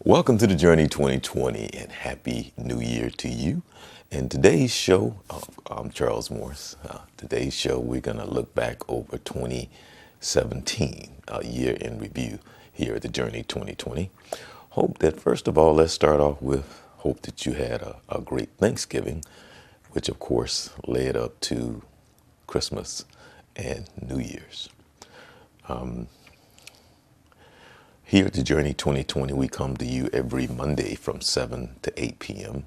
Welcome to the Journey 2020 and Happy New Year to you. And today's show, I'm Charles Morris. Today's show, we're going to look back over 2017, a year in review here at the Journey 2020. Hope that, first of all, let's start off with hope that you had a great Thanksgiving, which of course led up to Christmas and New Year's. Here at the Journey 2020, we come to you every Monday from 7 to 8 p.m.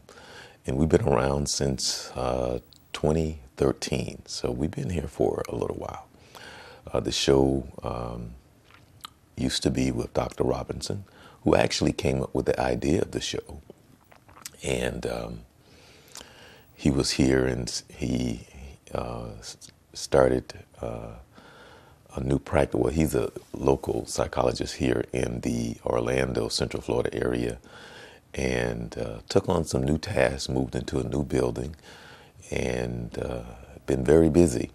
And we've been around since 2013, so we've been here for a little while. The show used to be with Dr. Robinson, who actually came up with the idea of the show. And he was here and he started a new practice. Well, he's a local psychologist here in the Orlando, Central Florida area, and took on some new tasks, moved into a new building, and been very busy.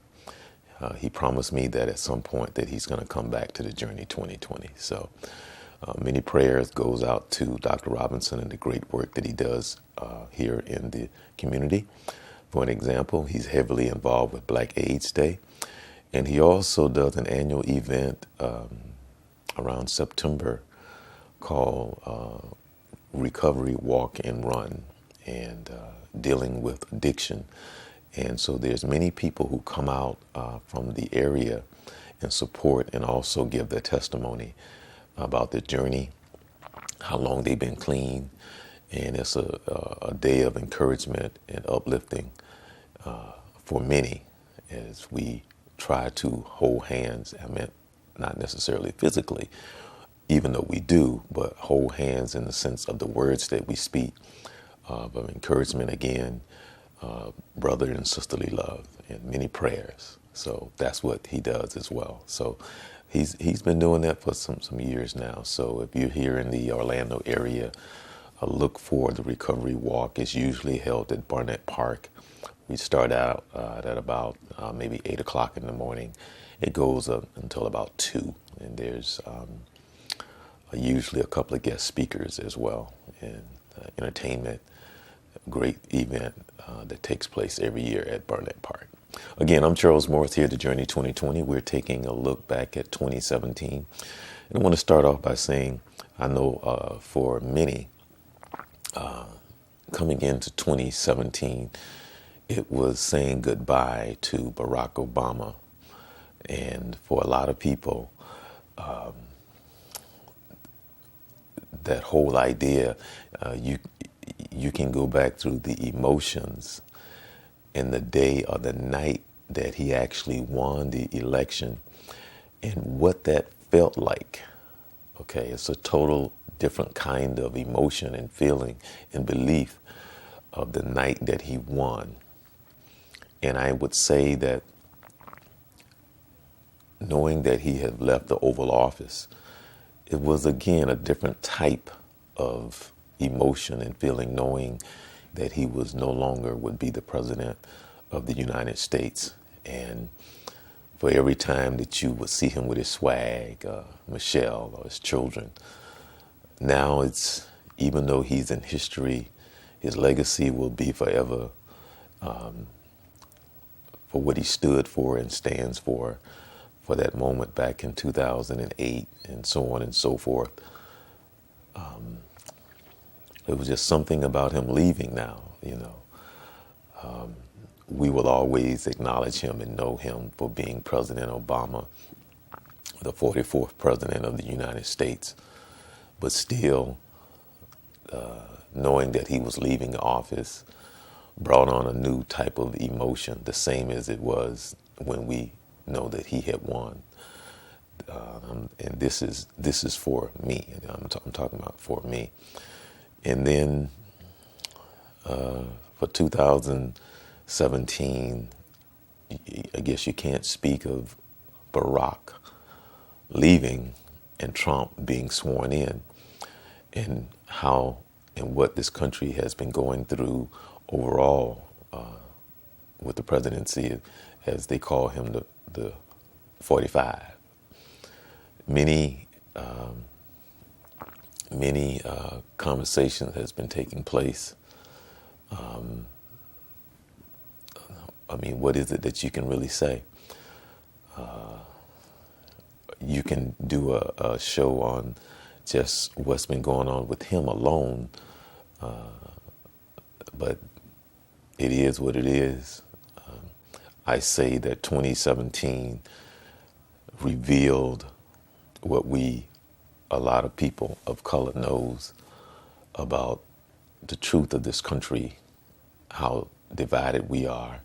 He promised me that at some point that he's going to come back to the Journey 2020. So many prayers goes out to Dr. Robinson and the great work that he does here in the community. For an example, he's heavily involved with Black AIDS Day. And he also does an annual event around September called Recovery Walk and Run, and dealing with addiction. And so there's many people who come out from the area and support and also give their testimony about their journey, how long they've been clean. And it's a day of encouragement and uplifting for many as we try to hold hands. I mean, not necessarily physically, even though we do, but hold hands in the sense of the words that we speak, of encouragement again, brother and sisterly love, and many prayers. So that's what he does as well. So he's been doing that for some years now. So if you're here in the Orlando area, look for the Recovery Walk. It's usually held at Barnett Park. We start out at about maybe 8 o'clock in the morning. It goes up until about 2, and there's usually a couple of guest speakers as well, and entertainment, great event that takes place every year at Barnett Park. Again, I'm Charles Morris here at the Journey 2020. We're taking a look back at 2017. And I want to start off by saying, I know for many, coming into 2017, it was saying goodbye to Barack Obama. And for a lot of people, that whole idea, you can go back through the emotions in the day or the night that he actually won the election and what that felt like. Okay, it's a total different kind of emotion and feeling and belief of the night that he won. And I would say that knowing that he had left the Oval Office, it was again a different type of emotion and feeling, knowing that he was no longer would be the president of the United States. And for every time that you would see him with his swag, Michelle or his children, now it's, even though he's in history, his legacy will be forever for what he stood for and stands for that moment back in 2008 and so on and so forth. It was just something about him leaving now, we will always acknowledge him and know him for being President Obama, the 44th President of the United States. But still, knowing that he was leaving the office brought on a new type of emotion, the same as it was when we know that he had won. And this is for me. I'm talking about for me. And then for 2017, I guess you can't speak of Barack leaving and Trump being sworn in, and how and what this country has been going through overall with the presidency, as they call him, the 45. Many many conversations has been taking place. I mean, what is it that you can really say? You can do a show on just what's been going on with him alone, but it is what it is. I say that 2017 revealed what a lot of people of color knows about the truth of this country, how divided we are,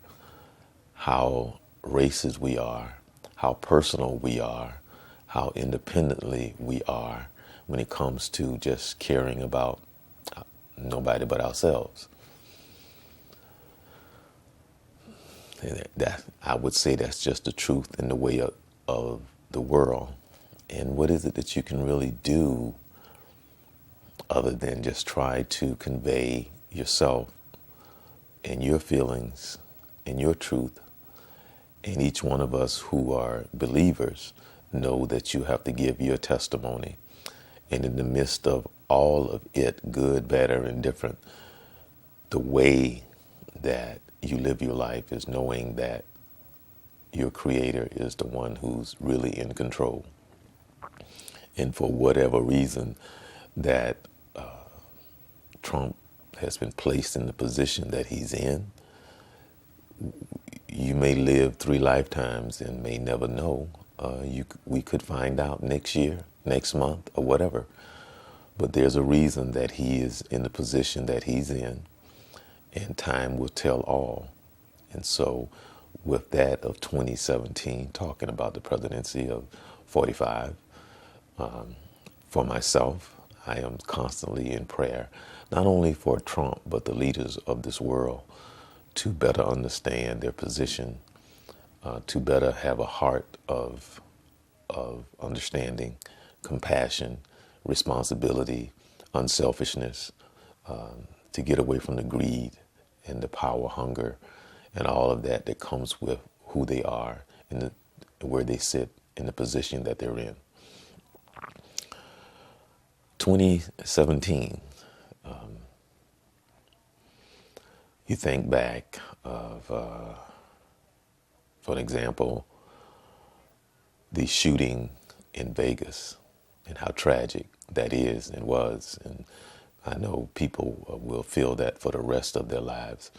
how racist we are, how personal we are, how independently we are when it comes to just caring about nobody but ourselves. And that, I would say that's just the truth in the way of the world. And what is it that you can really do other than just try to convey yourself and your feelings and your truth? And each one of us who are believers know that you have to give your testimony. And in the midst of all of it, good, bad, or indifferent, the way that you live your life is knowing that your Creator is the one who's really in control. And for whatever reason that Trump has been placed in the position that he's in, you may live 3 lifetimes and may never know. We could find out next year, next month, or whatever. But there's a reason that he is in the position that he's in, and time will tell all. And so with that of 2017, talking about the presidency of 45, for myself, I am constantly in prayer, not only for Trump, but the leaders of this world to better understand their position, to better have a heart of understanding, compassion, responsibility, unselfishness, to get away from the greed and the power hunger and all of that that comes with who they are and where they sit in the position that they're in. 2017, you think back of, for an example, the shooting in Vegas and how tragic that is and was. And I know people will feel that for the rest of their lives.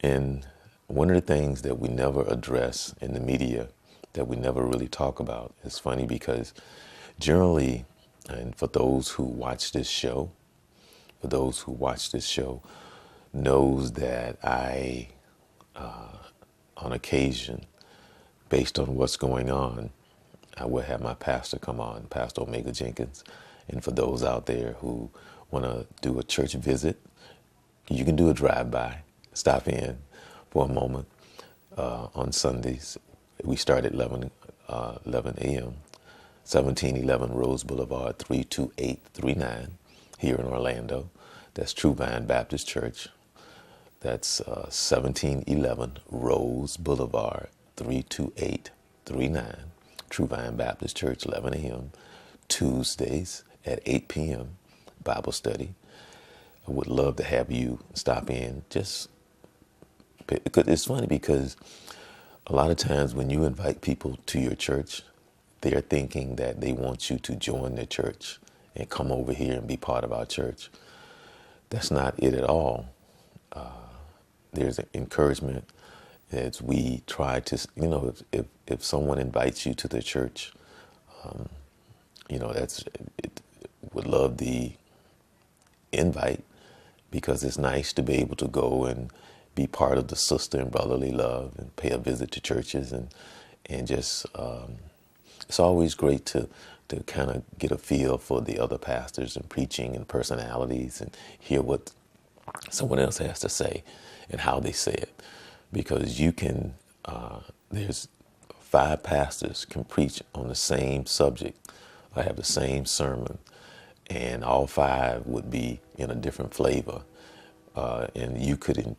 And one of the things that we never address in the media, that we never really talk about, is funny because generally, and for those who watch this show, knows that I, on occasion, based on what's going on, I will have my pastor come on, Pastor Omega Jenkins. And for those out there who want to do a church visit, you can do a drive-by, stop in for a moment on Sundays. We start at 11 a.m., 1711 Rose Boulevard, 32839 here in Orlando. That's True Vine Baptist Church. That's 1711 Rose Boulevard, 32839. True Vine Baptist Church, 11 a.m. Tuesdays at 8 p.m. Bible study. I would love to have you stop in. Just because it's funny because a lot of times when you invite people to your church, they're thinking that they want you to join their church and come over here and be part of our church. That's not it at all. There's an encouragement as we try to, if someone invites you to the church, would love the invite because it's nice to be able to go and be part of the sister and brotherly love and pay a visit to churches and just, it's always great to kind of get a feel for the other pastors and preaching and personalities and hear what someone else has to say and how they say it. Because you can, there's 5 pastors can preach on the same subject or have the same sermon, and all 5 would be in a different flavor. And you could, in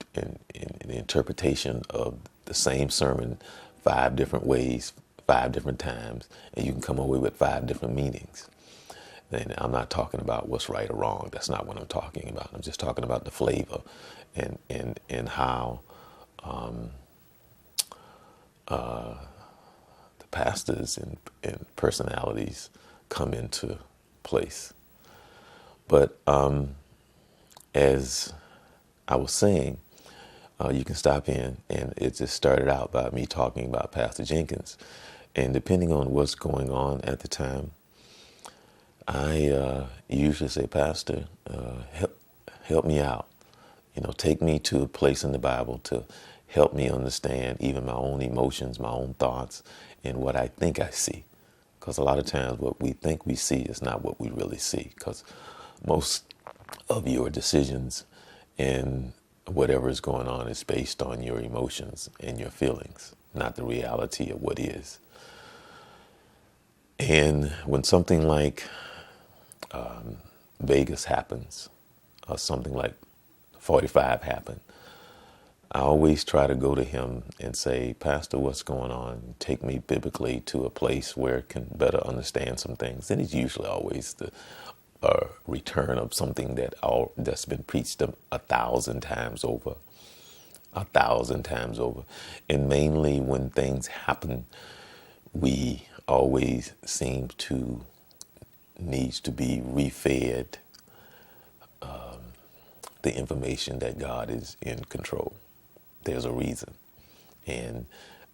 the interpretation of the same sermon 5 different ways, 5 different times, and you can come away with 5 different meanings. And I'm not talking about what's right or wrong. That's not what I'm talking about. I'm just talking about the flavor and how the pastors and personalities come into place. But as I was saying, you can stop in, and it just started out by me talking about Pastor Jenkins. And depending on what's going on at the time, I usually say, Pastor, help me out. Take me to a place in the Bible to help me understand even my own emotions, my own thoughts, and what I think I see. Because a lot of times what we think we see is not what we really see. Because most of your decisions and whatever is going on is based on your emotions and your feelings, not the reality of what is. And when something like Vegas happens, or something like 45 happened, I always try to go to him and say, Pastor, what's going on? Take me biblically to a place where it can better understand some things. And it's usually always the return of something that's been preached 1,000 times over. 1,000 times over. And mainly when things happen, we always seem to needs to be refed the information that God is in control. There's a reason. And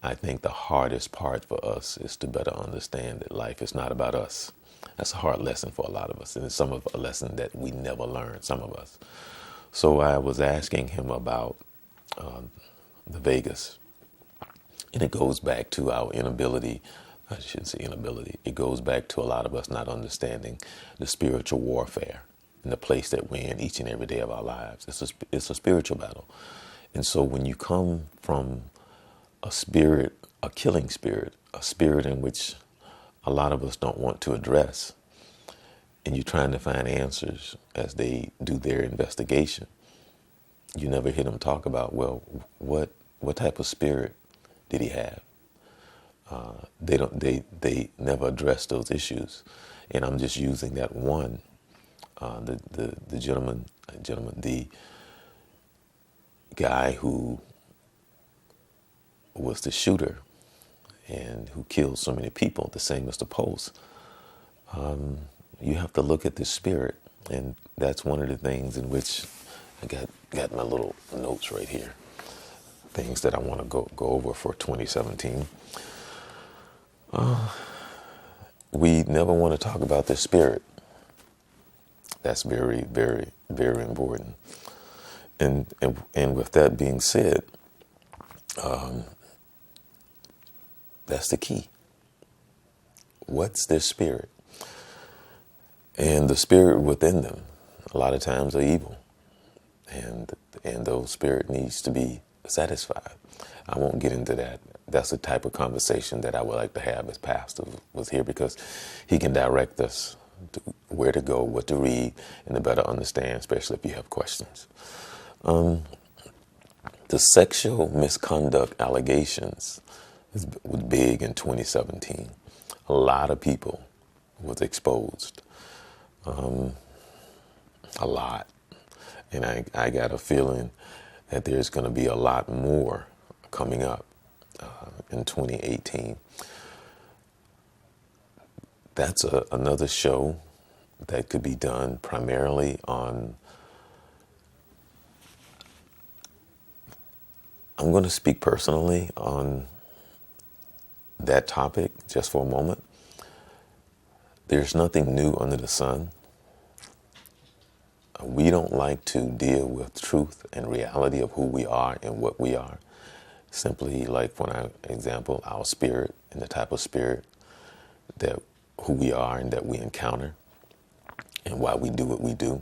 I think the hardest part for us is to better understand that life is not about us. That's a hard lesson for a lot of us. And it's a lesson that we never learned, some of us. So I was asking him about the Vegas. And it goes back to our inability. I shouldn't say inability. It goes back to a lot of us not understanding the spiritual warfare and the place that we're in each and every day of our lives. It's a spiritual battle. And so when you come from a spirit, a killing spirit, a spirit in which a lot of us don't want to address, and you're trying to find answers as they do their investigation, you never hear them talk about, well, what type of spirit did he have? They never address those issues. And I'm just using that one, the gentleman, the guy who was the shooter and who killed so many people, the same as the Post. You have to look at the spirit, and that's one of the things in which I got my little notes right here, things that I want to go over for 2017. We never want to talk about the spirit. That's very, very, very important. And with that being said, that's the key. What's their spirit? And the spirit within them, a lot of times, are evil. And those spirit needs to be satisfied. I won't get into that. That's the type of conversation that I would like to have as pastor was here, because he can direct us to where to go, what to read, and to better understand, especially if you have questions. The sexual misconduct allegations was big in 2017. A lot of people was exposed. A lot. And I got a feeling that there's going to be a lot more coming up in 2018. That's another show that could be done primarily on. I'm going to speak personally on that topic just for a moment. There's nothing new under the sun. We don't like to deal with truth and reality of who we are and what we are. Simply like, for an example, our spirit and the type of spirit that who we are and that we encounter and why we do what we do.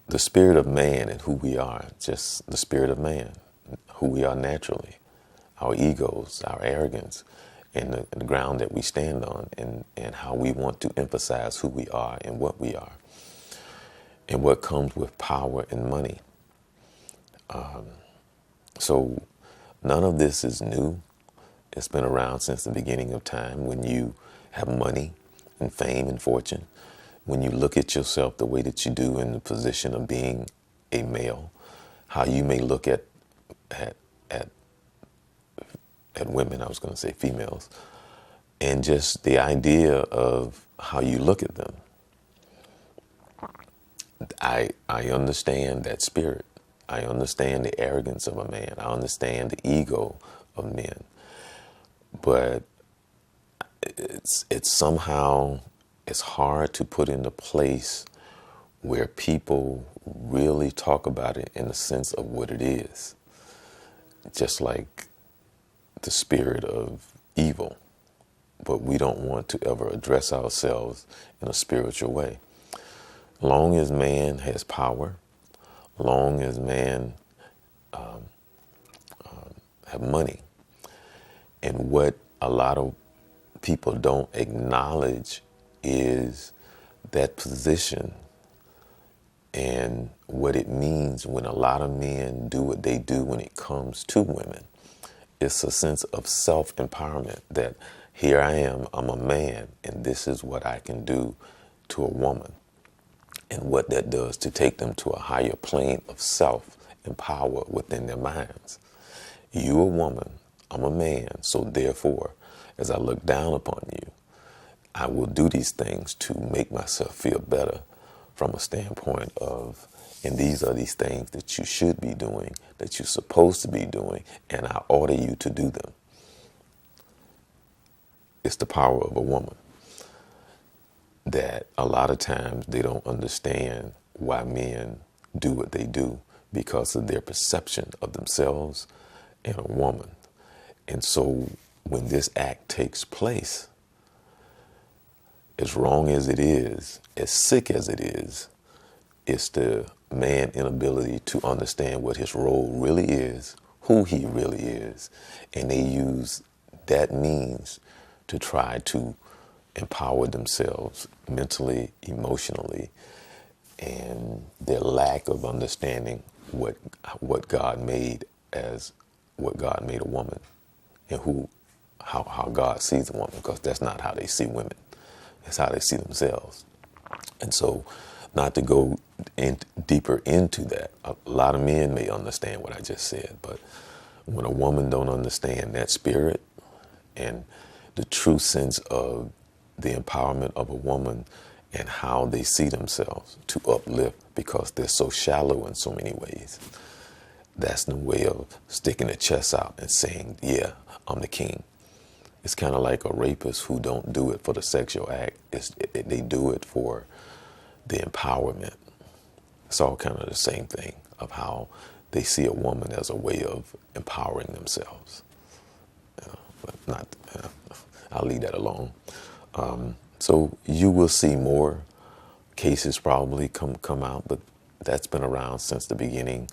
The spirit of man and who we are, just the spirit of man, who we are naturally, our egos, our arrogance, and the ground that we stand on, and how we want to emphasize who we are and what we are, and what comes with power and money. So none of this is new. It's been around since the beginning of time, when you have money and fame and fortune, when you look at yourself the way that you do in the position of being a male, how you may look at at, at women, I was going to say females, and just the idea of how you look at them. I understand that spirit. I understand the arrogance of a man. I understand the ego of men. But it's somehow, it's hard to put into place where people really talk about it in the sense of what it is. Just like the spirit of evil. But we don't want to ever address ourselves in a spiritual way. Long as man has power, long as man have money, and what a lot of people don't acknowledge is that position and what it means when a lot of men do what they do when it comes to women. It's a sense of self-empowerment that here I am, I'm a man, and this is what I can do to a woman. And what that does to take them to a higher plane of self and power within their minds. You a woman, I'm a man, so therefore, as I look down upon you, I will do these things to make myself feel better from a standpoint of, and these are these things that you should be doing, that you're supposed to be doing, and I order you to do them. It's the power of a woman that a lot of times they don't understand why men do what they do because of their perception of themselves and a woman. And so when this act takes place, as wrong as it is, as sick as it is, it's the man's inability to understand what his role really is, who he really is, and they use that means to try to empower themselves mentally, emotionally, and their lack of understanding what God made as what God made a woman and how God sees a woman, because that's not how they see women. That's how they see themselves. And so, not to go deeper into that, a lot of men may understand what I just said, but when a woman don't understand that spirit and the true sense of the empowerment of a woman and how they see themselves to uplift because they're so shallow in so many ways, that's the way of sticking their chest out and saying, yeah, I'm the king. It's kind of like a rapist who don't do it for the sexual act. They do it for the empowerment. It's all kind of the same thing of how they see a woman as a way of empowering themselves. But not. I'll leave that alone. So you will see more cases probably come out, but that's been around since the beginning.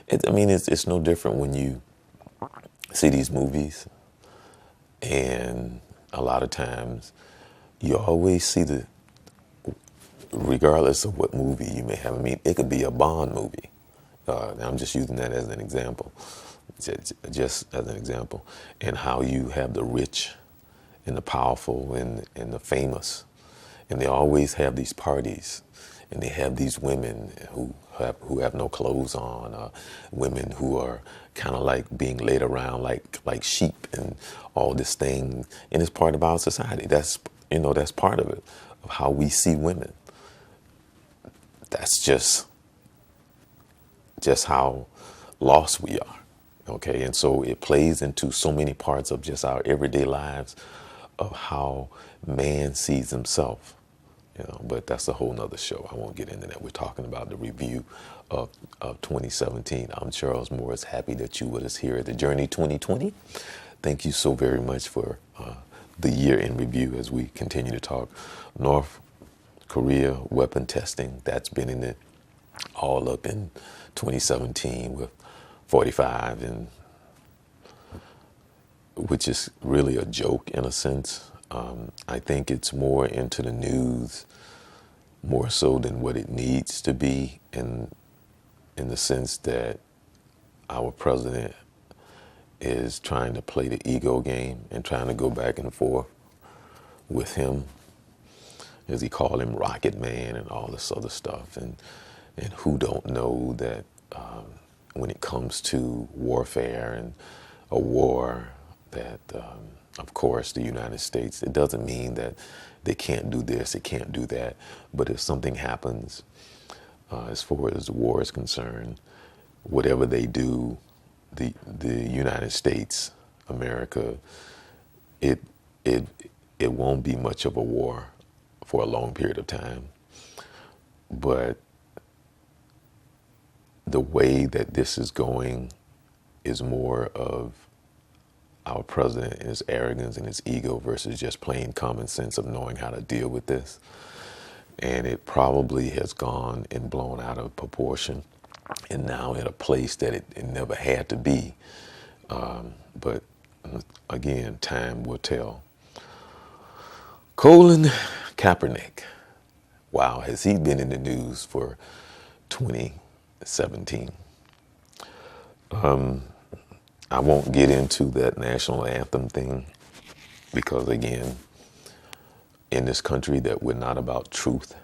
It's no different when you see these movies, and a lot of times you always see regardless of what movie you may have. It could be a Bond movie. I'm just using that as an example, just as an example, and how you have the rich and the powerful and the famous, and they always have these parties, and they have these women who have no clothes on, women who are kind of like being laid around like sheep and all this thing, and it's part of our society. That's part of it, of how we see women. That's just how lost we are. Okay, and so it plays into so many parts of just our everyday lives of how man sees himself. But that's a whole nother show. I won't get into that. We're talking about the review of 2017. I'm Charles Morris. Happy that you with us here at the Journey 2020. Thank you so very much for the year in review as we continue to talk North Korea weapon testing. That's been in it all up in 2017 with 45, and which is really a joke in a sense. I think it's more into the news, more so than what it needs to be, in the sense that our president is trying to play the ego game and trying to go back and forth with him, as he called him Rocket Man and all this other stuff. And who don't know that when it comes to warfare and a war, that of course the United States, it doesn't mean that they can't do this, they can't do that. But if something happens, as far as the war is concerned, whatever they do, the United States, America, it won't be much of a war for a long period of time. But the way that this is going is more of our president and his arrogance and his ego versus just plain common sense of knowing how to deal with this. And it probably has gone and blown out of proportion and now in a place that it never had to be. But again, time will tell. Colin Kaepernick. Wow, has he been in the news for 2017? I won't get into that national anthem thing because, again, in this country that we're not about truth,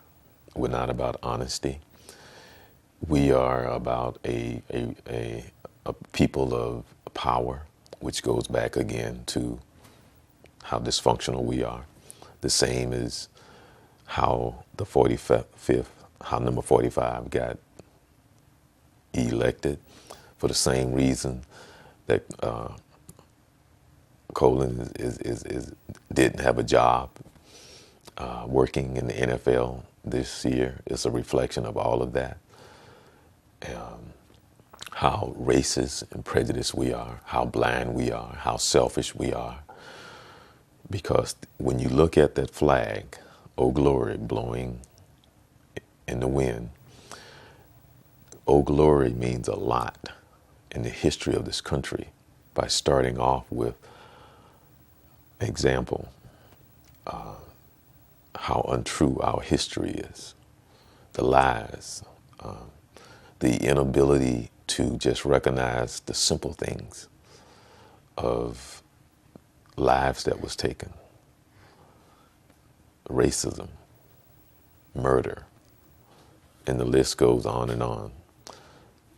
we're not about honesty. We are about a people of power, which goes back again to how dysfunctional we are. The same as how the 45th, how number 45 got elected for the same reason that Colin didn't have a job working in the NFL this year. It's a reflection of all of that. How racist and prejudiced we are, how blind we are, how selfish we are. Because when you look at that flag, "Oh Glory," blowing in the wind, "Oh Glory" means a lot in the history of this country by starting off with example, how untrue our history is, the lies, the inability to just recognize the simple things of lives that was taken, racism, murder, and the list goes on and on.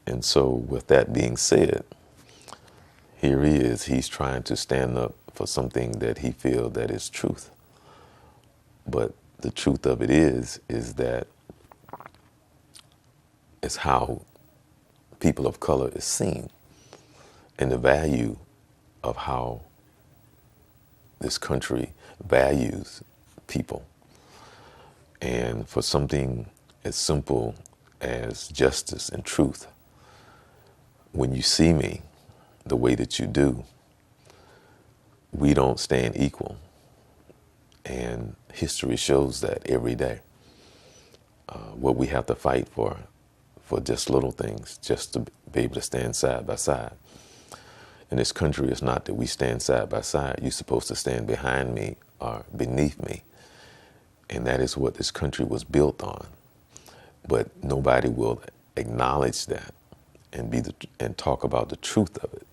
And so with that being said, here he is, he's trying to stand up for something that he feels that is truth. But the truth of it is that it's how people of color is seen and the value of how this country values people. And for something as simple as justice and truth, when you see me the way that you do, we don't stand equal. And history shows that every day. What we have to fight for just little things, just to be able to stand side by side. In this country, it's not that we stand side by side. You're supposed to stand behind me or beneath me. And that is what this country was built on. But nobody will acknowledge that and talk about the truth of it.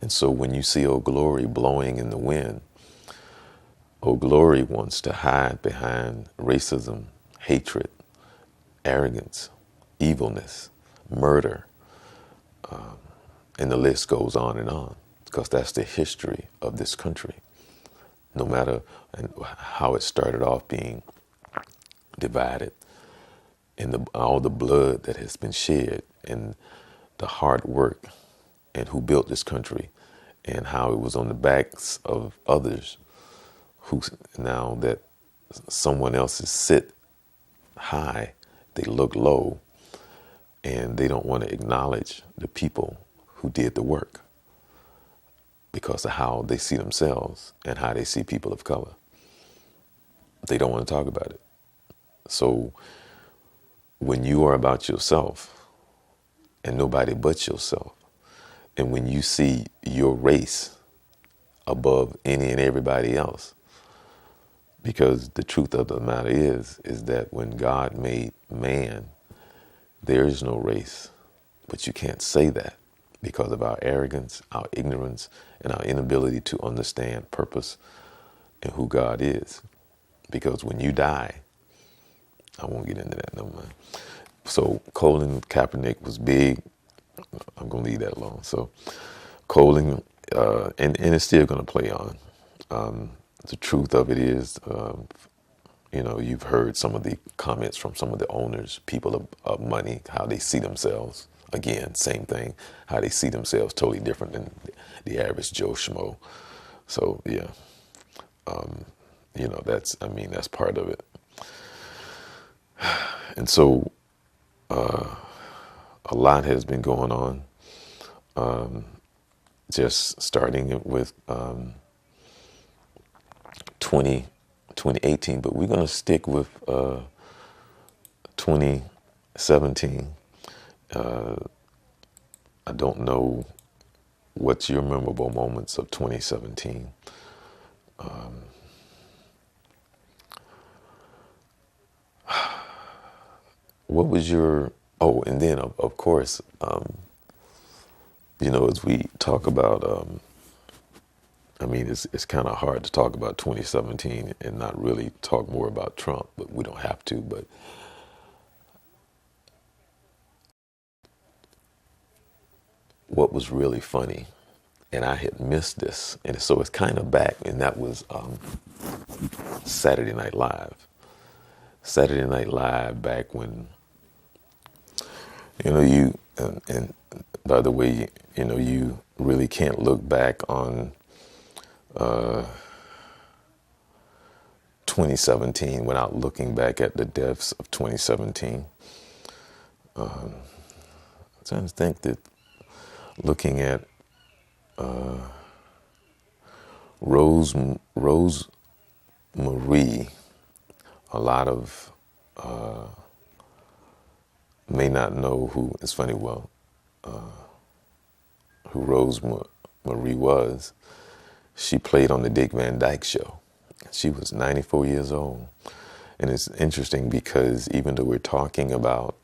And so when you see "Oh Glory" blowing in the wind, "Oh Glory" wants to hide behind racism, hatred, arrogance, evilness, murder, and the list goes on and on, because that's the history of this country. No matter how it started off being divided, and all the blood that has been shed, and the hard work, and who built this country, and how it was on the backs of others who, now that someone else is sit high, they look low, and they don't want to acknowledge the people who did the work because of how they see themselves and how they see people of color. They don't want to talk about it. So when you are about yourself and nobody but yourself, and when you see your race above any and everybody else, because the truth of the matter is that when God made man, there is no race. But you can't say that because of our arrogance, our ignorance, and our inability to understand purpose and who God is. because when you die, I won't get into that, never mind. So Colin Kaepernick was big. I'm going to leave that alone. So Colin, and it's still going to play on. The truth of it is, you've heard some of the comments from some of the owners, people of money, how they see themselves. Again, same thing, how they see themselves totally different than the average Joe Schmo. So, yeah, that's part of it. And so a lot has been going on, just starting it with 2018, but we're going to stick with 2017. I don't know what's your memorable moments of 2017. What was your, and then of course, as we talk about, it's kind of hard to talk about 2017 and not really talk more about Trump, but we don't have to. But what was really funny, and I had missed this, and so it's kind of back, and that was Saturday Night Live. Saturday Night Live back when, and by the way, you really can't look back on 2017 without looking back at the deaths of 2017. I'm trying to think that looking at Rose Marie, a lot of may not know who. It's funny, who Rose Marie was. She played on the Dick Van Dyke Show. She was 94 years old. And it's interesting because even though we're talking about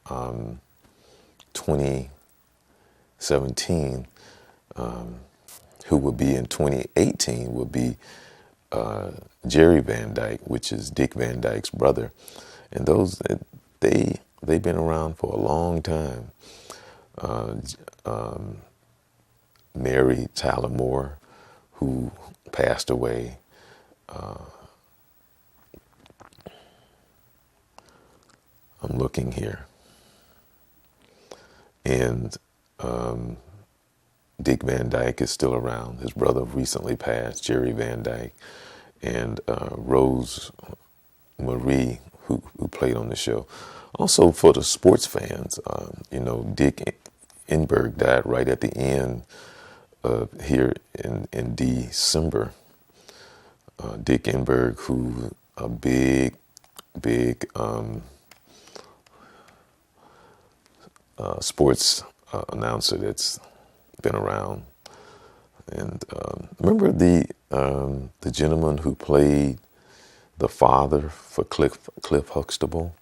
2017, who will be in 2018 will be Jerry Van Dyke, which is Dick Van Dyke's brother. And they've been around for a long time. Mary Tyler Moore, who passed away. I'm looking here. And Dick Van Dyke is still around. His brother recently passed, Jerry Van Dyke. And Rose Marie, who played on the show. Also for the sports fans, Dick Enberg died right at the end here in December. Dick Enberg, who a big sports announcer that's been around. And remember the gentleman who played the father for Cliff Huxtable?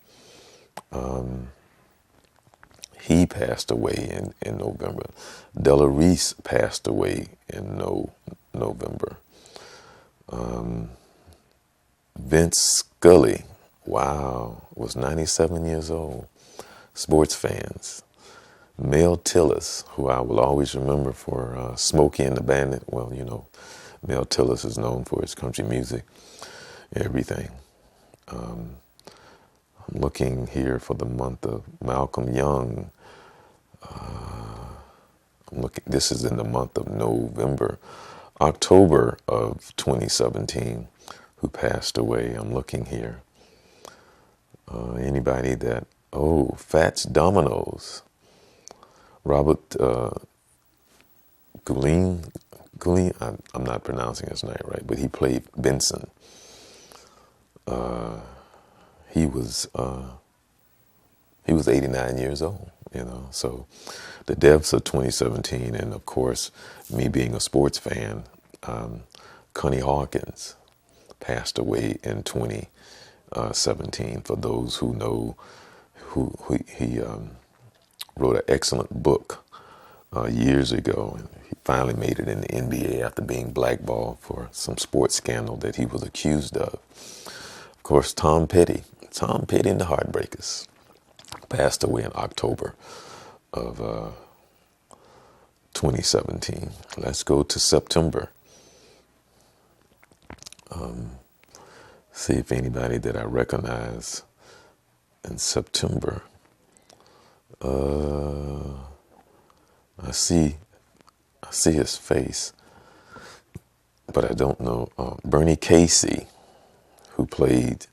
He passed away in November. Della Reese passed away in November. Vince Scully, wow, was 97 years old. Sports fans. Mel Tillis, who I will always remember for Smokey and the Bandit. Well, Mel Tillis is known for his country music, everything. I'm looking here for the month of Malcolm Young. This is in the month of November. October of 2017, who passed away. I'm looking here. Anybody that, Fats Dominoes. Robert Goulet, I'm not pronouncing his name right, but he played Benson. He was 89 years old, so the deaths of 2017, and of course, me being a sports fan, Connie Hawkins passed away in 2017. For those who know, he wrote an excellent book years ago, and he finally made it in the NBA after being blackballed for some sports scandal that he was accused of. Of course, Tom Petty and the Heartbreakers passed away in October of 2017. Let's go to September. See if anybody that I recognize in September. I see his face, but I don't know. Bernie Casey, who played,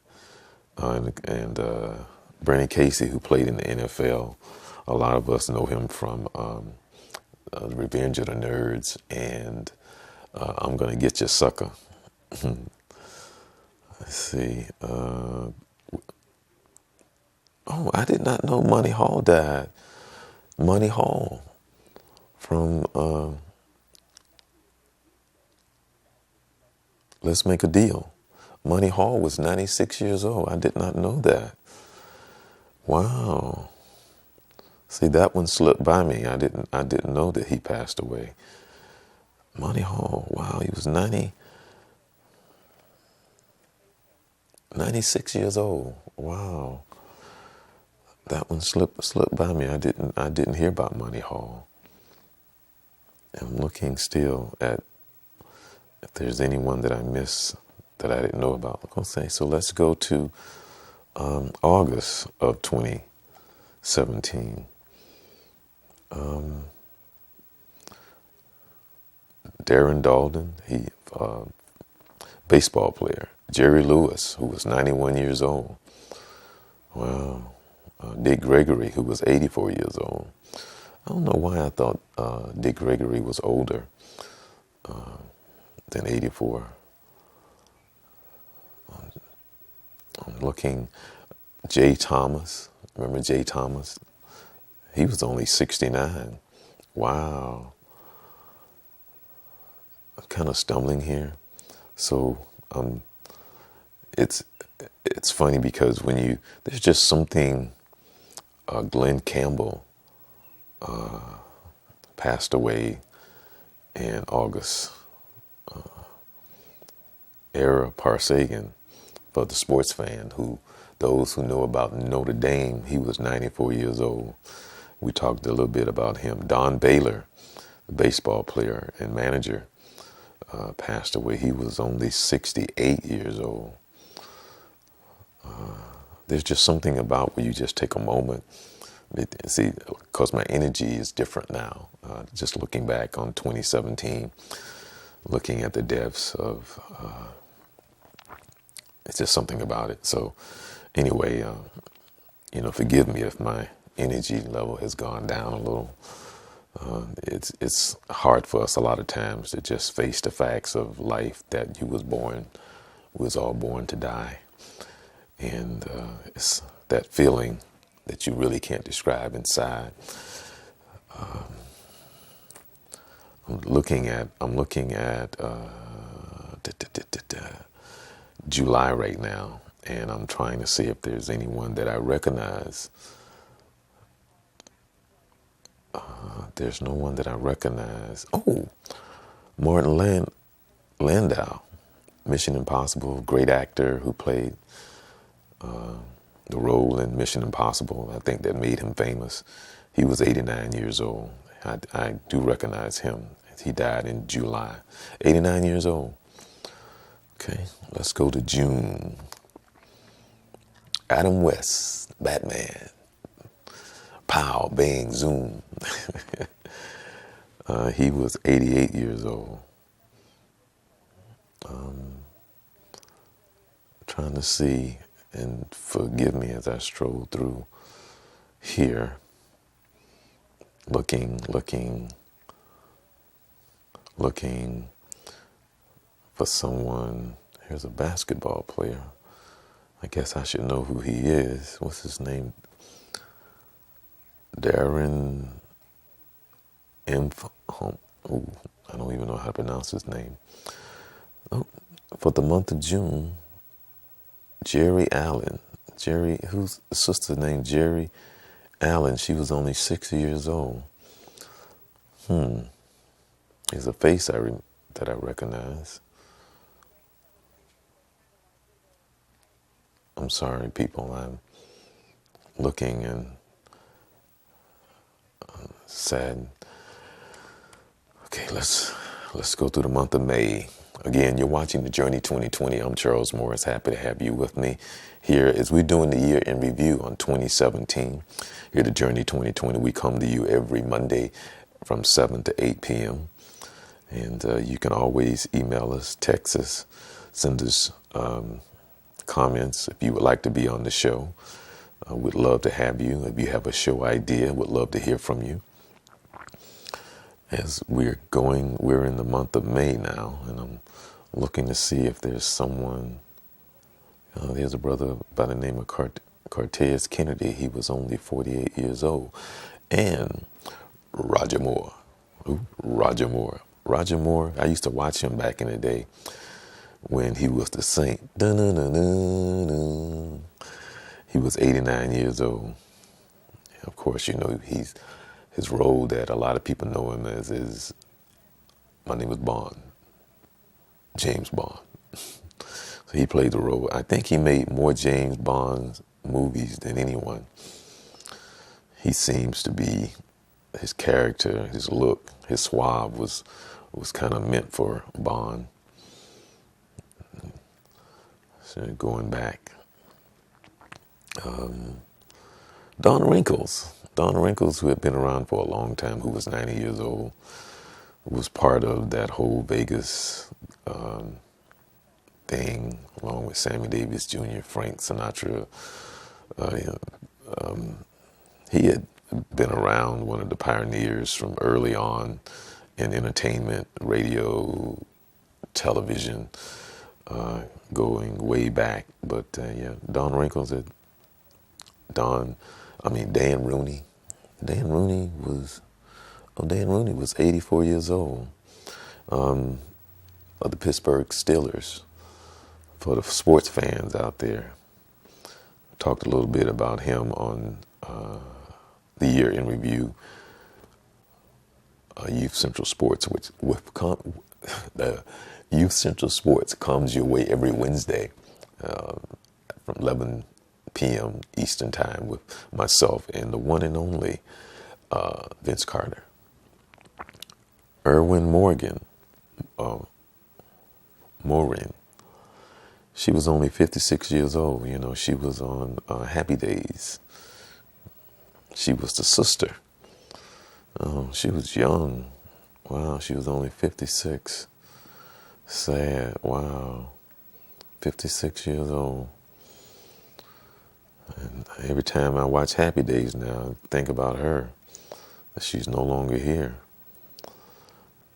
Bernie Casey, who played in the NFL. A lot of us know him from Revenge of the Nerds and I'm Gonna Get You, Sucker. Let's see. I did not know Money Hall died. Money Hall from Let's Make a Deal. Money Hall was 96 years old. I did not know that. Wow. See, that one slipped by me. I didn't know that he passed away. Money Hall. Wow, he was 96 years old. Wow. That one slipped by me. I didn't hear about Money Hall. I'm looking still at if there's anyone that I miss that I didn't know about. Okay, so let's go to August of 2017. Darren Dalton, he baseball player. Jerry Lewis, who was 91 years old. Wow. Dick Gregory, who was 84 years old. I don't know why I thought Dick Gregory was older than 84. I'm looking. Jay Thomas. Remember Jay Thomas? He was only 69. Wow. I'm kind of stumbling here. So it's funny because there's just something. Glenn Campbell passed away in August. Ara Parsagan, for the sports fan, those who know about Notre Dame, he was 94 years old. We talked a little bit about him. Don Baylor, the baseball player and manager, passed away. He was only 68 years old. There's just something about where you just take a moment. See, because my energy is different now. Just looking back on 2017, looking at the deaths of, it's just something about it. So anyway, forgive me if my energy level has gone down a little. It's hard for us a lot of times to just face the facts of life that we was all born to die. And it's that feeling that you really can't describe inside. I'm looking at July right now, and I'm trying to see if there's anyone that I recognize. There's no one that I recognize. Oh, Martin Landau, Mission Impossible, great actor who played the role in Mission Impossible. I think that made him famous. He was 89 years old. I do recognize him. He died in July. 89 years old. Okay, let's go to June. Adam West, Batman. Pow, bang, zoom. He was 88 years old. Trying to see, and forgive me as I stroll through here, looking for someone. Here's a basketball player. I guess I should know who he is. What's his name? Darren I don't even know how to pronounce his name. Oh, for the month of June, Jerry Allen. Whose sister named Jerry Allen? She was only 60 years old. He's a face that I recognize. I'm sorry, people. I'm looking and sad. Okay, let's go through the month of May. Again, you're watching The Journey 2020. I'm Charles Morris. Happy to have you with me here as we're doing the year in review on 2017. Here at The Journey 2020, we come to you every Monday from 7 to 8 p.m. And you can always email us, text us, send us comments if you would like to be on the show. We'd love to have you. If you have a show idea, we'd love to hear from you. As we're in the month of May now, and I'm looking to see if there's someone. There's a brother by the name of Cortez Kennedy. He was only 48 years old. And Roger Moore. Roger Moore. Roger Moore, I used to watch him back in the day when he was the saint. Dun-dun-dun-dun-dun. He was 89 years old. Of course, you know, his role that a lot of people know him as is, my name is Bond, James Bond. So he played the role. I think he made more James Bond movies than anyone. He seems to be, his character, his look, his suave was kind of meant for Bond. So going back. Don Rickles. Don Rickles, who had been around for a long time, who was 90 years old, was part of that whole Vegas thing, along with Sammy Davis Jr., Frank Sinatra. He had been around, one of the pioneers from early on in entertainment, radio, television, going way back. But Don Rickles, Dan Rooney. Dan Rooney was 84 years old, of the Pittsburgh Steelers. For the sports fans out there, talked a little bit about him on the year in review, Youth Central Sports, which the Youth Central Sports comes your way every Wednesday from 11 p.m. Eastern Time with myself and the one and only Vince Carter. Erwin Morin. She was only 56 years old. You know, she was on Happy Days. She was the sister. Oh, she was young. Wow, she was only 56. Sad. Wow. 56 years old. And every time I watch Happy Days now, I think about her, that she's no longer here.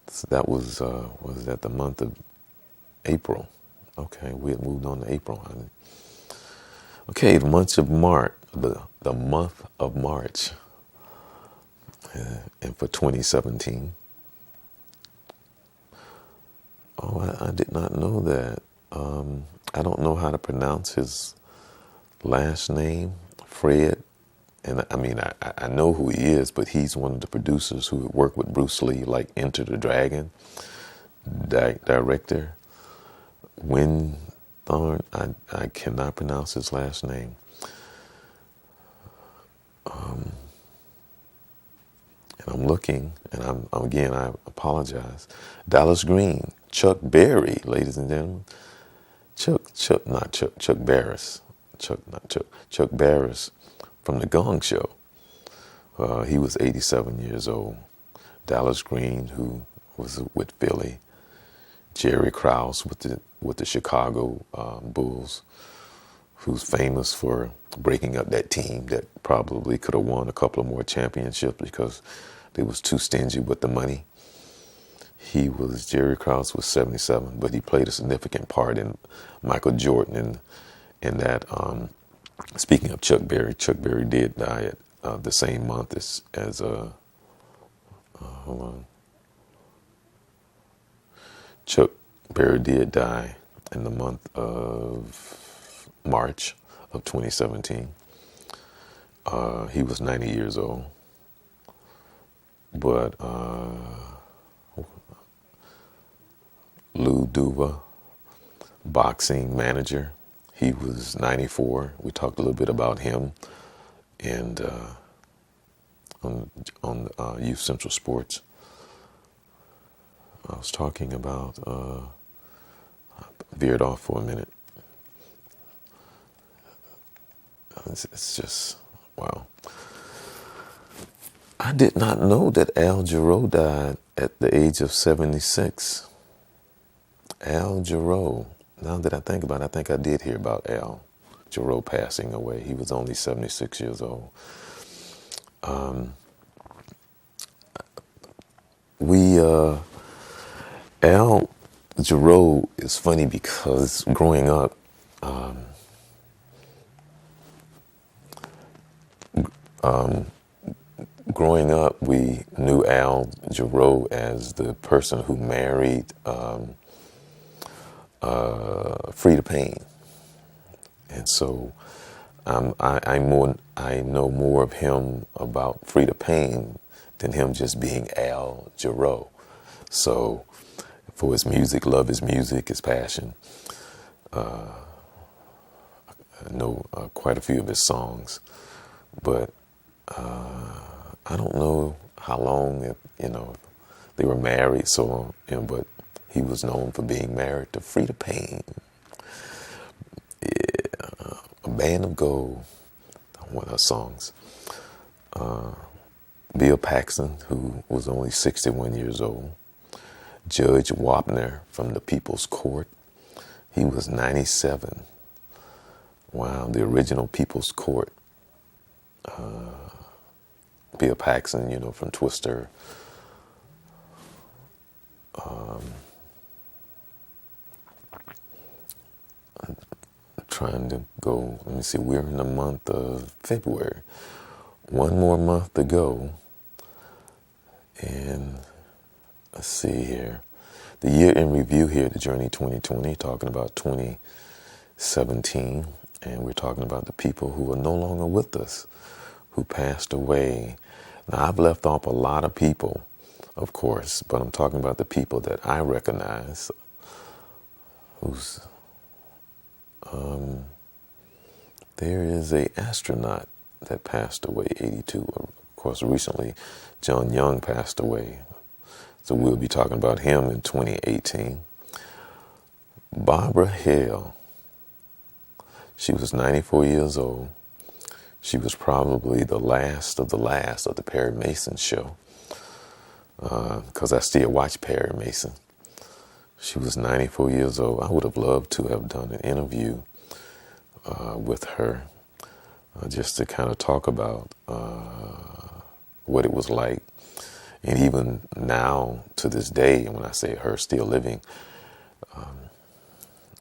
So that was that the month of April. Okay, we had moved on to April. Okay, the month of March, the month of March, and for 2017. Oh, I did not know that. I don't know how to pronounce his last name, Fred. And I mean, I know who he is, but he's one of the producers who worked with Bruce Lee, like Enter the Dragon, director. Winthorne, I cannot pronounce his last name. And I'm looking, and I apologize. Dallas Green, Chuck Berry, ladies and gentlemen. Chuck Barris. Chuck Barris from The Gong Show. He was 87 years old. Dallas Green, who was with Philly. Jerry Krause with the Chicago Bulls, who's famous for breaking up that team that probably could have won a couple of more championships because they was too stingy with the money. Jerry Krause was 77, but he played a significant part in Michael Jordan in that. Speaking of Chuck Berry did die at the same month as hold on. Chuck Berry did die in the month of March of 2017. He was 90 years old. But Lou Duva, boxing manager, He was 94. We talked a little bit about him and on Youth Central Sports. I was talking about, veered off for a minute. It's just, wow. I did not know that Al Jarreau died at the age of 76. Al Jarreau. Now that I think about it, I think I did hear about Al Jarreau passing away. He was only 76 years old. Al Jarreau is funny because growing up, we knew Al Jarreau as the person who married Freda Payne, and so I know more of him about Freda Payne than him just being Al Jarreau. So, for his music, love his music, his passion. I know quite a few of his songs, but I don't know how long, they were married, so but he was known for being married to Freda Payne. Yeah, A Band of Gold, one of her songs. Bill Paxton, who was only 61 years old. Judge Wapner from the People's Court. He was 97. Wow, the original People's Court. Bill Paxton, from Twister. I'm trying to go, let me see, we're in the month of February. One more month to go. And let's see here. The year in review here, the Journey 2020, talking about 2017. And we're talking about the people who are no longer with us, who passed away. Now, I've left off a lot of people, of course, but I'm talking about the people that I recognize who's, there is a astronaut that passed away, 82. Of course, recently, John Young passed away. So we'll be talking about him in 2018. Barbara Hale. She was 94 years old. She was probably the last of the Perry Mason show, because I still watch Perry Mason. She was 94 years old. I would have loved to have done an interview with her, just to kind of talk about what it was like. And even now, to this day, when I say her still living, I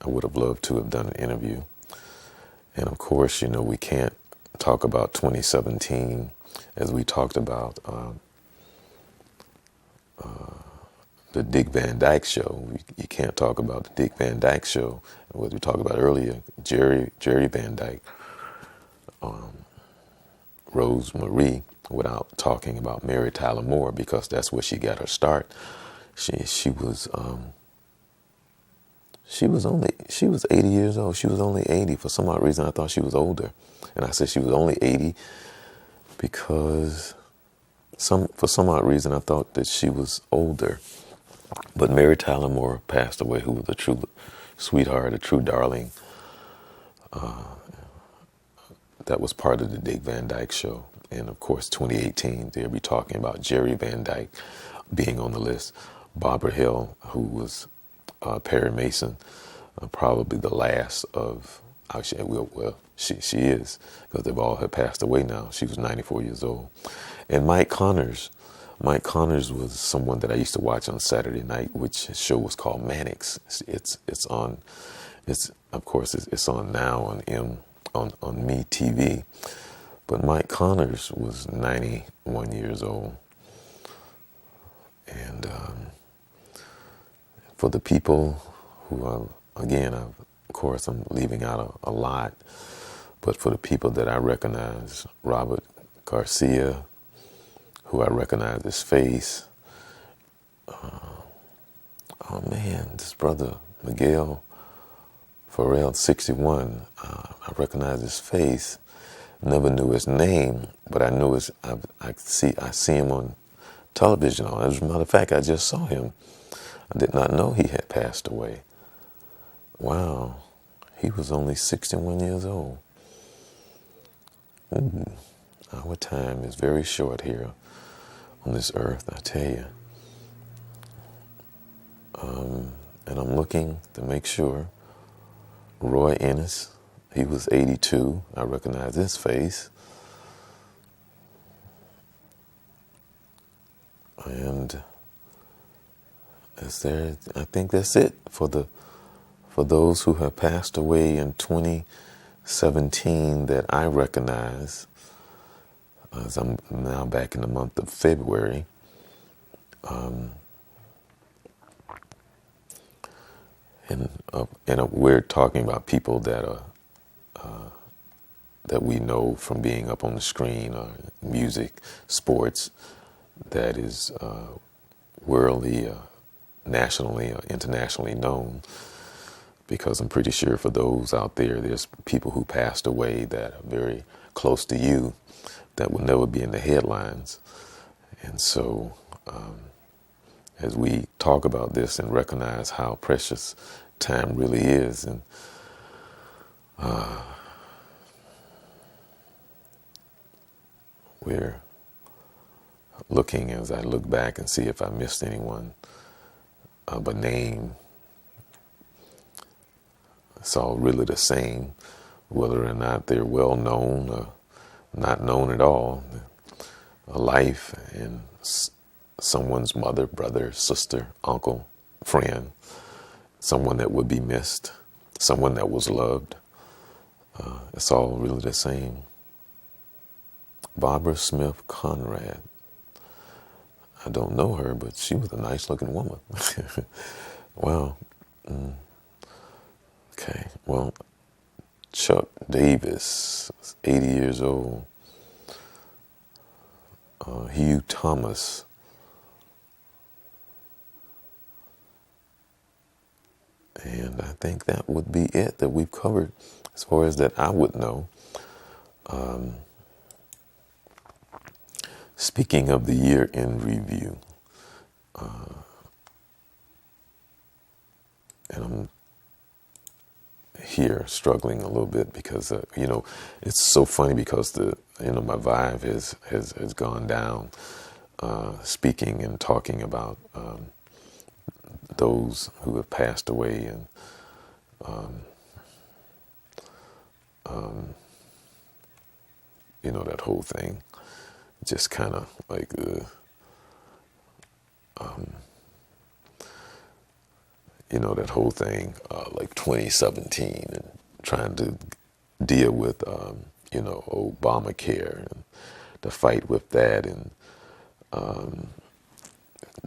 would have loved to have done an interview. And of course, we can't talk about 2017 as we talked about the Dick Van Dyke Show. You can't talk about the Dick Van Dyke Show, what we talked about earlier, Jerry Van Dyke, Rose Marie, without talking about Mary Tyler Moore, because that's where she got her start. She was 80 years old. She was only 80. For some odd reason, I thought she was older. And I said she was only 80 because for some odd reason, I thought that she was older. But Mary Tyler Moore passed away, who was a true sweetheart, a true darling. That was part of the Dick Van Dyke Show. And of course, 2018, they'll be talking about Jerry Van Dyke being on the list. Barbara Hill, who was Perry Mason, probably the last of, she is, because they've all had passed away now. She was 94 years old. And Mike Connors. Mike Connors was someone that I used to watch on Saturday night, which his show was called Mannix. It's on now on Me TV. But Mike Connors was 91 years old. And for the people who are, again, of course, I'm leaving out a lot, but for the people that I recognize, Robert Garcia, who I recognize his face. Oh man, this brother Miguel Pharrell, 61. I recognize his face. Never knew his name, but I knew his. I see him on television. As a matter of fact, I just saw him. I did not know he had passed away. Wow, he was only 61 years old. Ooh, our time is very short here on this earth, I tell you. And I'm looking to make sure. Roy Ennis, he was 82. I recognize his face. And I think that's it for those who have passed away in 2017 that I recognize, as I'm now back in the month of February. And we're talking about people that we know from being up on the screen, or music, sports, that is worldly, nationally, or internationally known. Because I'm pretty sure for those out there, there's people who passed away that are very close to you that will never be in the headlines. And so, as we talk about this and recognize how precious time really is, and we're looking, as I look back and see if I missed anyone of a name, it's all really the same, whether or not they're well known or not known at all. A life and someone's mother, brother, sister, uncle, friend, someone that would be missed, someone that was loved. It's all really the same. Barbara Smith Conrad. I don't know her, but she was a nice looking woman. Wow. Okay, well, Chuck Davis, 80 years old. Hugh Thomas. And I think that would be it that we've covered as far as that I would know. Speaking of the year in review, and I'm here struggling a little bit because it's so funny because my vibe has gone down, speaking and talking about those who have passed away, and that whole thing just kind of like that whole thing, like 2017, and trying to deal with, Obamacare and the fight with that, and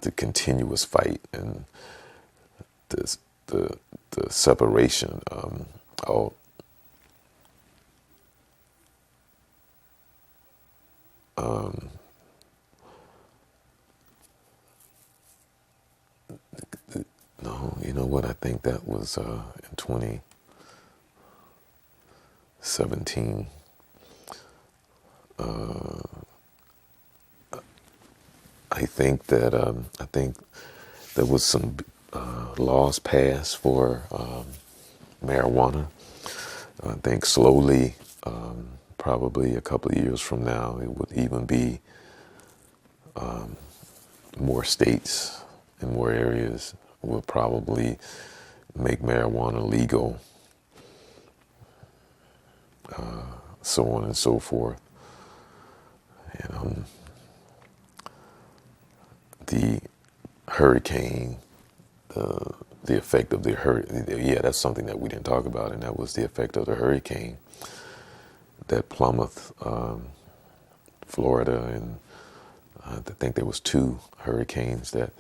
the continuous fight, and the separation. No, you know what? I think that was in 2017. I think there was some laws passed for marijuana. I think slowly, probably a couple of years from now, it would even be more states and more areas will probably make marijuana legal, so on and so forth. And the hurricane, the effect of the hurricane, yeah, that's something that we didn't talk about, and that was the effect of the hurricane that Plymouth, Florida, and I think there was 2 hurricanes that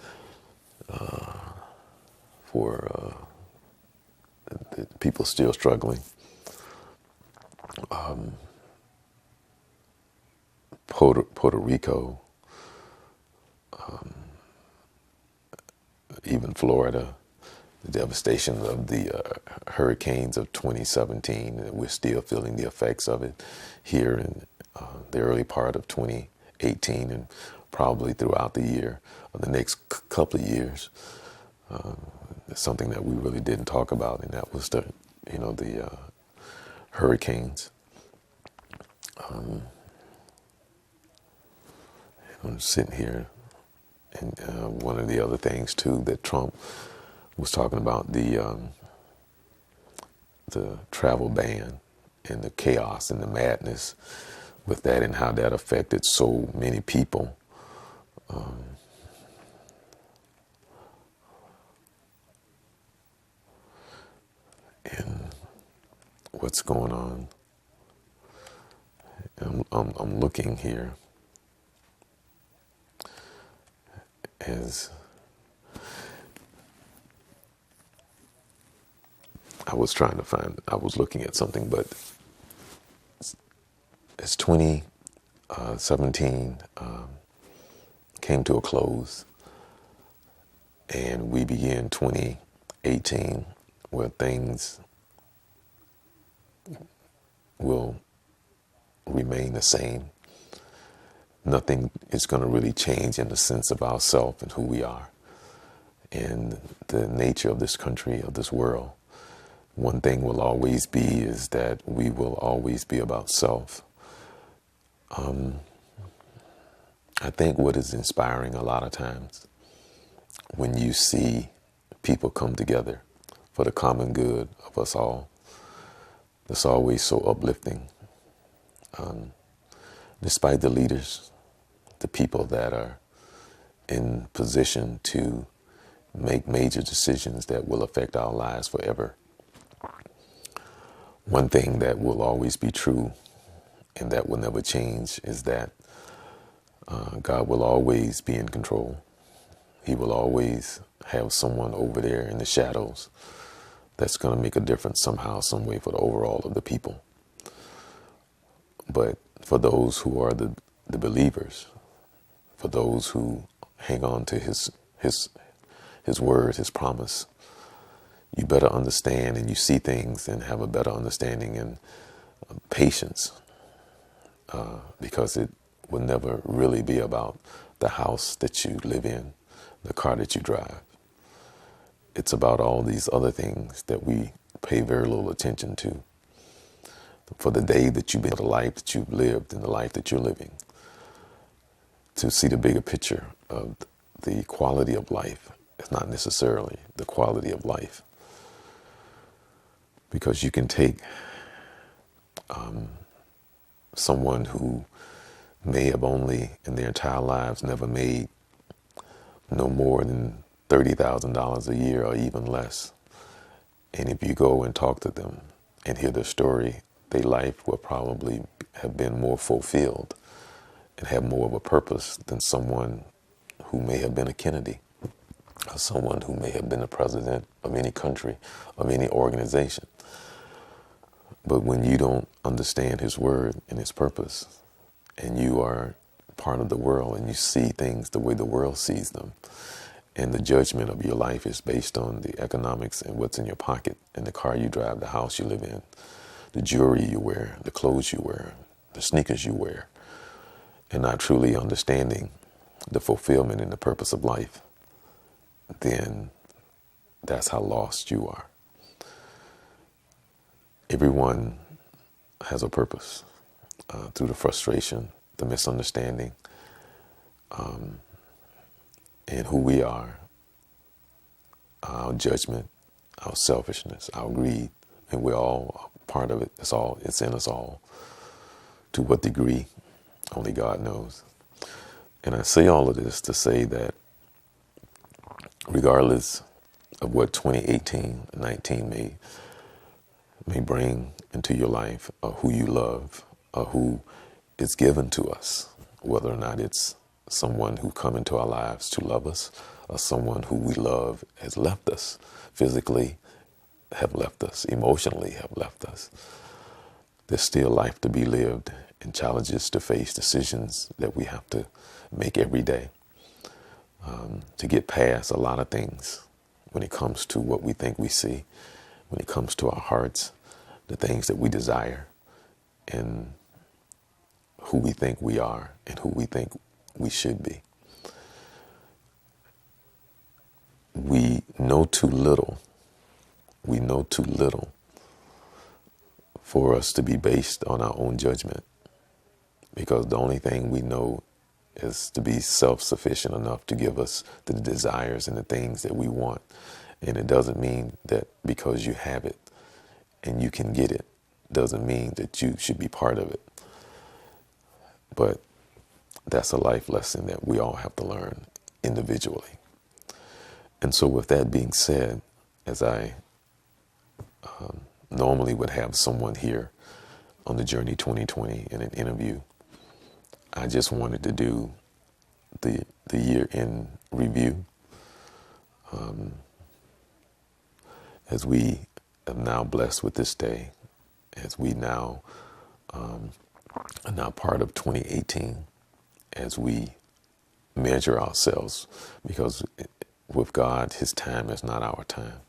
for people still struggling. Puerto Rico, even Florida, the devastation of the hurricanes of 2017. And we're still feeling the effects of it here in the early part of 2018 and probably throughout the year or the next couple of years. It's something that we really didn't talk about, and that was the hurricanes. I'm sitting here, and one of the other things too that Trump was talking about, the travel ban and the chaos and the madness with that, and how that affected so many people. And what's going on? I'm looking here as I was looking at something, but as 2017 came to a close, and we began 2018, where things will remain the same. Nothing is going to really change in the sense of ourselves and who we are and the nature of this country, of this world. One thing will always be is that we will always be about self. I think what is inspiring a lot of times when you see people come together for the common good of us all, it's always so uplifting. Despite the leaders, the people that are in position to make major decisions that will affect our lives forever, one thing that will always be true and that will never change is that God will always be in control. He will always have someone over there in the shadows that's going to make a difference somehow, some way for the overall of the people. But for those who are the believers, for those who hang on to his word, his promise, you better understand, and you see things and have a better understanding and patience, because it will never really be about the house that you live in, the car that you drive. It's about all these other things that we pay very little attention to. For the day that you've been, the life that you've lived, and the life that you're living, to see the bigger picture of the quality of life. It's not necessarily the quality of life, because you can take someone who may have only in their entire lives never made no more than $30,000 a year or even less. And if you go and talk to them and hear their story, their life will probably have been more fulfilled and have more of a purpose than someone who may have been a Kennedy, or someone who may have been the president of any country, of any organization. But when you don't understand his word and his purpose, and you are part of the world and you see things the way the world sees them, and the judgment of your life is based on the economics and what's in your pocket, and the car you drive, the house you live in, the jewelry you wear, the clothes you wear, the sneakers you wear, and not truly understanding the fulfillment and the purpose of life, then that's how lost you are. Everyone has a purpose through the frustration, the misunderstanding, and who we are, our judgment, our selfishness, our greed, and we're all part of it. It's in us all. To what degree, only God knows. And I say all of this to say that regardless of what 2018-19 may bring into your life, or who you love, or who is given to us, whether or not it's someone who come into our lives to love us, or someone who we love has left us, physically have left us, emotionally have left us. There's still life to be lived and challenges to face, decisions that we have to make every day to get past a lot of things when it comes to what we think we see, when it comes to our hearts, the things that we desire, and who we think we are and who we think we should be. We know too little. We know too little for us to be based on our own judgment, because the only thing we know is to be self-sufficient enough to give us the desires and the things that we want. And it doesn't mean that because you have it and you can get it, doesn't mean that you should be part of it. But that's a life lesson that we all have to learn individually. And so with that being said, as I normally would have someone here on the Journey 2020 in an interview, I just wanted to do the year in review. As we are now blessed with this day, as we now are now part of 2018, as we measure ourselves, because with God, His time is not our time.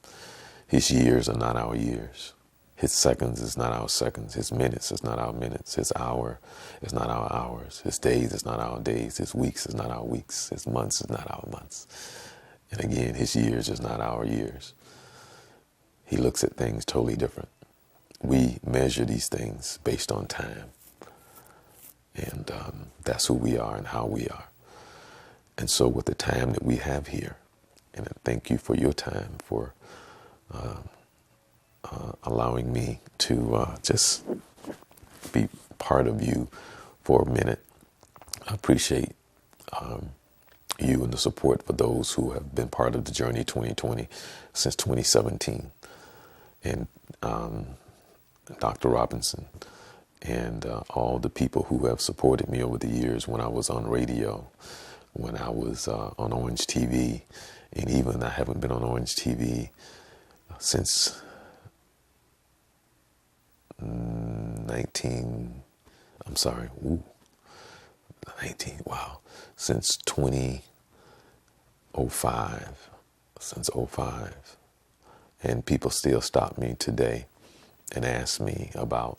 His years are not our years. His seconds is not our seconds. His minutes is not our minutes. His hour is not our hours. His days is not our days. His weeks is not our weeks. His months is not our months. And again, His years is not our years. He looks at things totally different. We measure these things based on time. And that's who we are and how we are. And so with the time that we have here, and thank you for your time, for allowing me to just be part of you for a minute. I appreciate you and the support for those who have been part of the Journey 2020 since 2017. And Dr. Robinson and all the people who have supported me over the years when I was on radio, when I was on Orange TV, and even I haven't been on Orange TV since since 2005, since '05. And people still stop me today and ask me about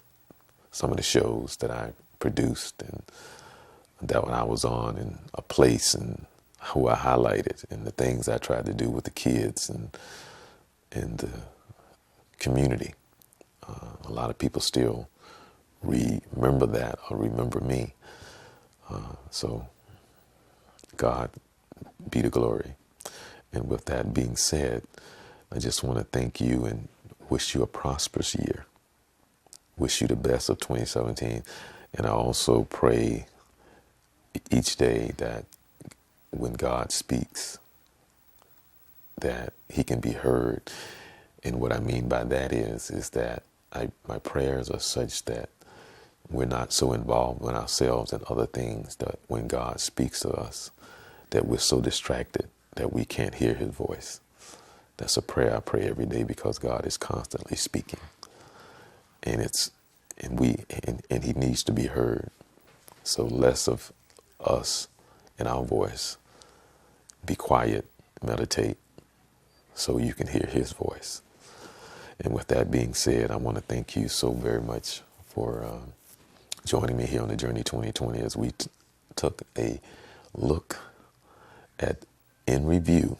some of the shows that I produced and that when I was on, and a place, and who I highlighted, and the things I tried to do with the kids and the community. A lot of people still remember that or remember me. So God be the glory. And with that being said, I just want to thank you and wish you a prosperous year. Wish you the best of 2017. And I also pray each day that when God speaks, that He can be heard. And what I mean by that is that my prayers are such that we're not so involved in ourselves and other things, that when God speaks to us, that we're so distracted that we can't hear His voice. That's a prayer I pray every day, because God is constantly speaking, and He needs to be heard. So less of us and our voice. Be quiet, meditate, so you can hear His voice. And with that being said, I want to thank you so very much for joining me here on the Journey 2020 as we took a look at in review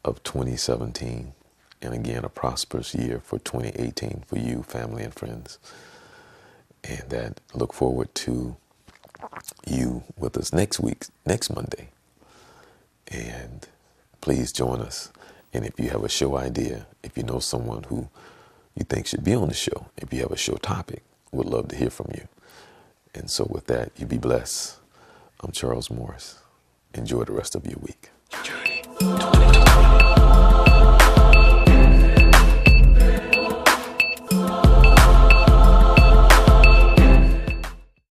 of 2017, and again a prosperous year for 2018 for you, family and friends. And that look forward to you with us next Monday. And please join us. And if you have a show idea, if you know someone who you think should be on the show, if you have a show topic, we'd love to hear from you. And so with that, you be blessed. I'm Charles Morris. Enjoy the rest of your week. Journey 2020.